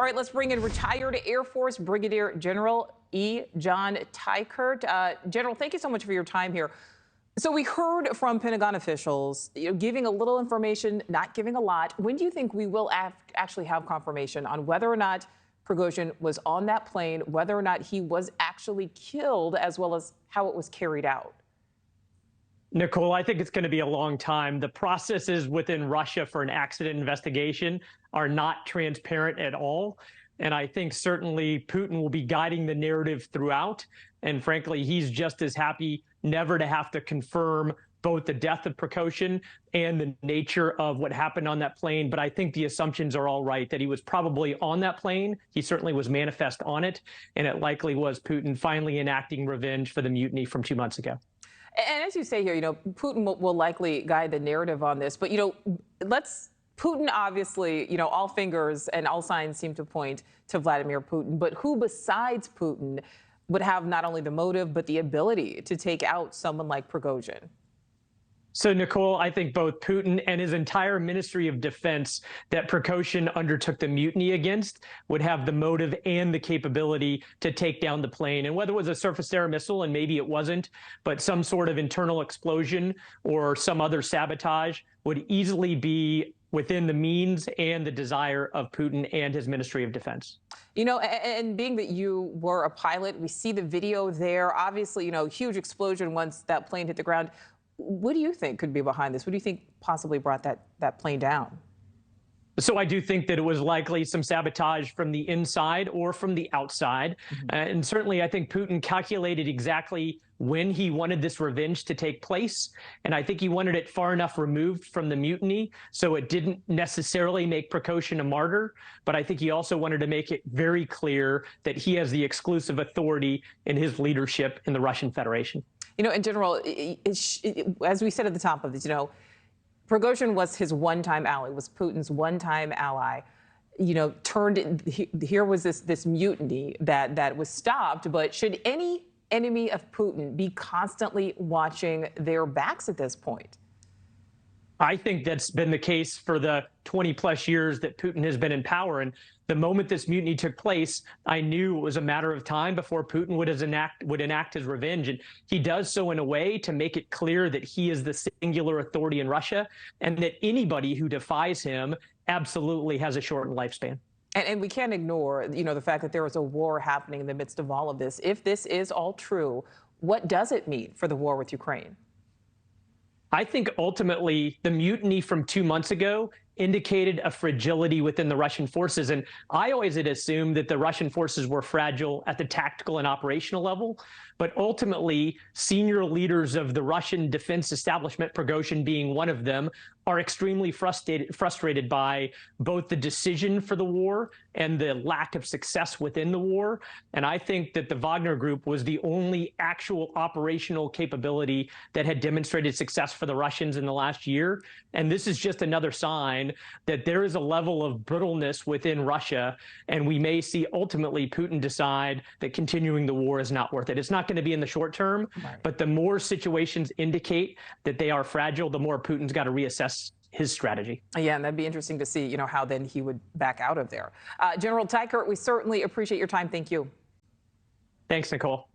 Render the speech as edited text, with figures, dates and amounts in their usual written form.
All right, let's bring in retired Air Force Brigadier General John Tykert. General, thank you so much for your time here. So we heard from Pentagon officials, giving a little information, not giving a lot. When do you think we will actually have confirmation on whether or not Prigozhin was on that plane, whether or not he was actually killed, as well as how it was carried out? Nicole, I think it's going to be a long time. The processes within Russia for an accident investigation are not transparent at all. And I think certainly Putin will be guiding the narrative throughout. And frankly, he's just as happy never to have to confirm both the death of Prigozhin and the nature of what happened on that plane. But I think the assumptions are all right, that he was probably on that plane. He certainly was manifest on it. And it likely was Putin finally enacting revenge for the mutiny from 2 months ago. And as you say here, Putin will likely guide the narrative on this. But, Putin obviously, all fingers and all signs seem to point to Vladimir Putin. But who besides Putin would have not only the motive, but the ability to take out someone like Prigozhin? So, Nicole, I think both Putin and his entire Ministry of Defense that Prigozhin undertook the mutiny against would have the motive and the capability to take down the plane. And whether it was a surface-to-air missile, and maybe it wasn't, but some sort of internal explosion or some other sabotage would easily be within the means and the desire of Putin and his Ministry of Defense. And being that you were a pilot, we see the video there. Obviously, huge explosion once that plane hit the ground. What do you think could be behind this? What do you think possibly brought that plane down? So I do think that it was likely some sabotage from the inside or from the outside. And certainly I think Putin calculated exactly when he wanted this revenge to take place. And I think he wanted it far enough removed from the mutiny so it didn't necessarily make Prigozhin a martyr. But I think he also wanted to make it very clear that he has the exclusive authority in his leadership in the Russian Federation. In general, as we said at the top of this, Prigozhin was his one-time ally, was Putin's one-time ally. Here was this mutiny that was stopped. But should any enemy of Putin be constantly watching their backs at this point? I think that's been the case for the 20-plus years that Putin has been in power. And the moment this mutiny took place, I knew it was a matter of time before Putin would enact his revenge. And he does so in a way to make it clear that he is the singular authority in Russia and that anybody who defies him absolutely has a shortened lifespan. And we can't ignore, the fact that there is a war happening in the midst of all of this. If this is all true, what does it mean for the war with Ukraine? I think ultimately the mutiny from 2 months ago indicated a fragility within the Russian forces. And I always had assumed that the Russian forces were fragile at the tactical and operational level. But ultimately, senior leaders of the Russian defense establishment, Prigozhin being one of them, are extremely frustrated by both the decision for the war and the lack of success within the war. And I think that the Wagner Group was the only actual operational capability that had demonstrated success for the Russians in the last year. And this is just another sign that there is a level of brittleness within Russia, and we may see ultimately Putin decide that continuing the war is not worth it. It's not going to be in the short term, but the more situations indicate that they are fragile, the more Putin's got to reassess his strategy. Yeah, and that'd be interesting to see, how then he would back out of there. General Tykert, we certainly appreciate your time. Thank you. Thanks, Nicole.